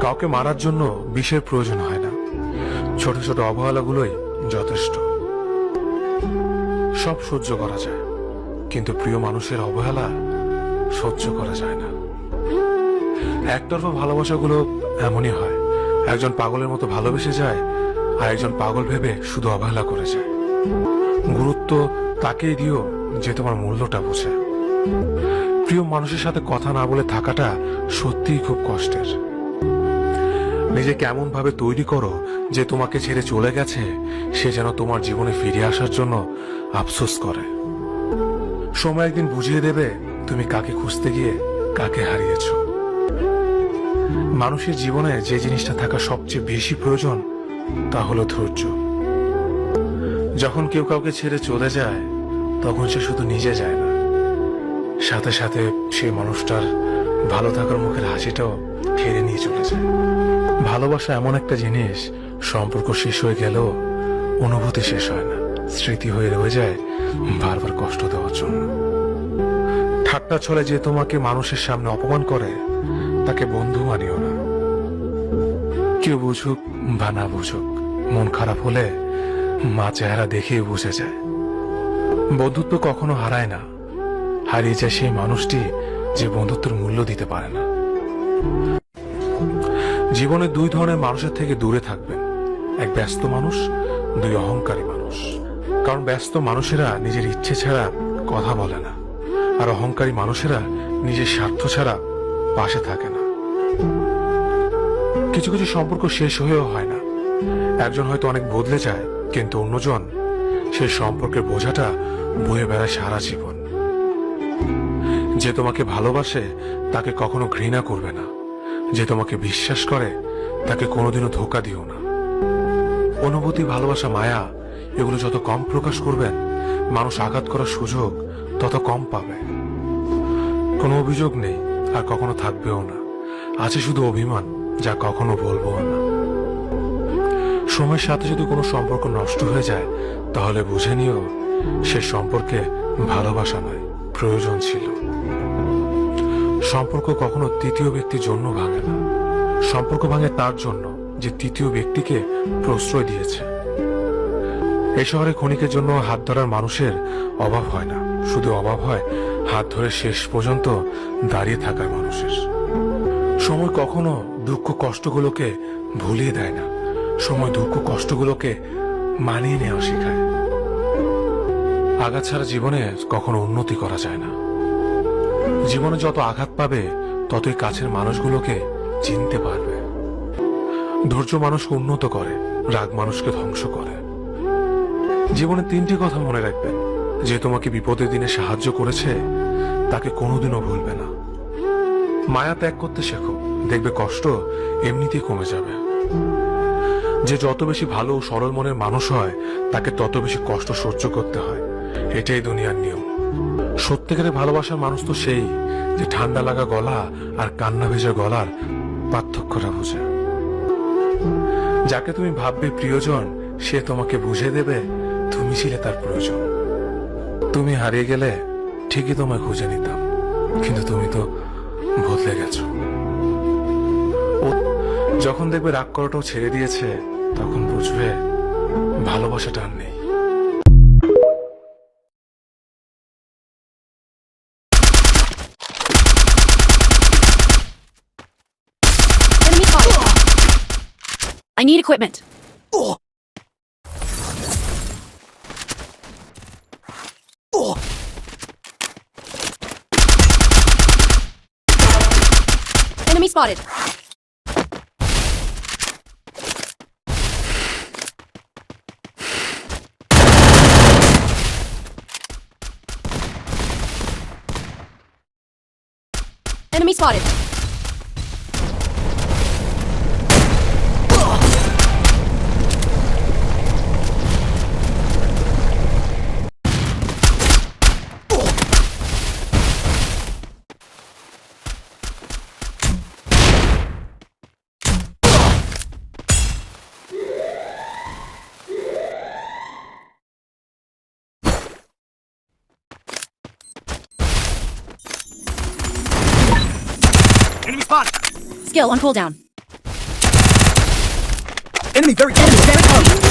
কাউকে মারার জন্য বিষের প্রয়োজন হয় না, ছোট ছোট অবহেলাগুলোই যথেষ্ট। সব সহ্য করা যায়, কিন্তু প্রিয় মানুষের অবহেলা সহ্য করা যায় না। একতরফা ভালোবাসাগুলো এমনই হয়, একজন পাগলের মতো ভালোবেসে যায় আর একজন পাগল ভেবে শুধু অবহেলা করে যায়। গুরুত্ব তাকেই দিও যে তোমার মূল্যটা বোঝে। প্রিয় মানুষের সাথে কথা না বলে থাকাটা সত্যিই খুব কষ্টের। নিজেকে এমন ভাবে তৈরি করো যে তোমাকে ছেড়ে চলে গেছে সে যেন তোমার জীবনে ফিরে আসার জন্য আফসোস করে। সময় একদিন বুঝিয়ে দেবে তুমি কাকে খুঁজতে গিয়ে কাকে হারিয়েছ। মানুষের জীবনে যে জিনিসটা থাকা সবচেয়ে বেশি প্রয়োজন তা হলো ধৈর্য। যখন কেউ কাউকে ছেড়ে চলে যায় তখন সে শুধু নিজে যায় না, সাথে সাথে সেই মানুষটার ভালো থাকার মুখের হাসিটাও ফিরে নিয়ে চলে যায়। ভালোবাসা এমন একটা জিনিস, সম্পর্ক শেষ হয়ে গেলেও অনুভূতি শেষ হয় না, স্মৃতি হয়ে রয়ে যায় বারবার কষ্ট দেওয়ার জন্য। ঠাট্টা ছলে যে তোমাকে মানুষের সামনে অপমান করে তাকে বন্ধু মানিও না। কেউ বুঝুক বা না বুঝুক, মন খারাপ হলে মা চেহারা দেখেই বুঝে যায়। বন্ধুত্ব কখনো হারায় না, হারিয়ে যায় সেই মানুষটি যে বন্ধুত্বের মূল্য দিতে পারে না। জীবনে দুই ধরনের মানুষের থেকে দূরে থাকবেন, এক ব্যস্ত মানুষ, দুই অহংকারী মানুষ। কারণ ব্যস্ত মানুষেরা নিজের ইচ্ছে ছাড়া কথা বলে না, আর অহংকারী মানুষেরা নিজের স্বার্থ ছাড়া পাশে থাকে না। কিছু কিছু সম্পর্ক শেষ হয়েও হয় না, একজন হয়তো অনেক বদলে যায়, কিন্তু অন্যজন সেই সম্পর্কের বোঝাটা বয়ে বেড়ায় সারা জীবন। যে তোমাকে ভালোবাসে তাকে কখনো ঘৃণা করবে না, যে তোমাকে বিশ্বাস করে তাকে কোনোদিনও ধোঁকা দিও না। অনুভূতি, ভালোবাসা, মায়া এগুলো যত কম প্রকাশ করবেন, মানুষ আঘাত করার সুযোগ তত কম পাবে। কোনো অভিযোগ নেই আর কখনো থাকবেও না, আছে শুধু অভিমান যা কখনো বলবো না। সময়ের সাথে যদি কোনো সম্পর্ক নষ্ট হয়ে যায় তাহলে বুঝে নিও সে সম্পর্কে ভালোবাসা নয়, প্রয়োজন ছিল। সম্পর্ক কখনো তৃতীয় ব্যক্তির জন্য ভাঙে না, সম্পর্ক ভাঙে তার জন্য যে তৃতীয় ব্যক্তিকে প্রশ্রয় দিয়েছে। এই শহরে ক্ষণিকের জন্য হাত ধরার মানুষের অভাব হয় না, শুধু অভাব হয় হাত ধরে শেষ পর্যন্ত দাঁড়িয়ে থাকার মানুষের। সময় কখনো দুঃখ কষ্টগুলোকে ভুলিয়ে দেয় না, সময় দুঃখ কষ্টগুলোকে মানিয়ে নেওয়া শেখায়। আঘাত ছাড়া জীবনে কখনো উন্নতি করা যায় না। জীবনে যত আঘাত পাবে ততই কাছের মানুষগুলোকে চিনতে পারবে। ধৈর্য মানুষকে উন্নত করে, রাগ মানুষকে ধ্বংস করে। জীবনে তিনটি কথা মনে রাখবেন, যে তোমাকে বিপদের দিনে সাহায্য করেছে তাকে কোনোদিনও ভুলবে না। মায়া ত্যাগ করতে শেখো, দেখবে কষ্ট এমনিতেই কমে যাবে। যে যত বেশি ভালো ও সরল মনের মানুষ হয় তাকে তত বেশি কষ্ট সহ্য করতে হয়, এটাই দুনিয়ার নিয়ম। সত্যিকারের ভালোবাসার মানুষ তো সেই যে ঠান্ডা লাগা গলা আর কান্না ভেজা গলার পার্থক্যটা বোঝে। যাকে তুমি ভাববে প্রিয়জন সে তোমাকে বুঝে দেবে তুমি ছিলে তার প্রয়োজন। তুমি হারিয়ে গেলে ঠিকই তোমায় খুঁজে নিতাম, কিন্তু তুমি তো বদলে গেছো। ও যখন দেখবে রাগ করাটাও ছেড়ে দিয়েছে তখন বুঝবে ভালোবাসাটা আর নেই। Enemy spotted. I need equipment. Enemy spotted. Enemy spotted. Enemy spotted! Skill on cooldown. Enemy very close.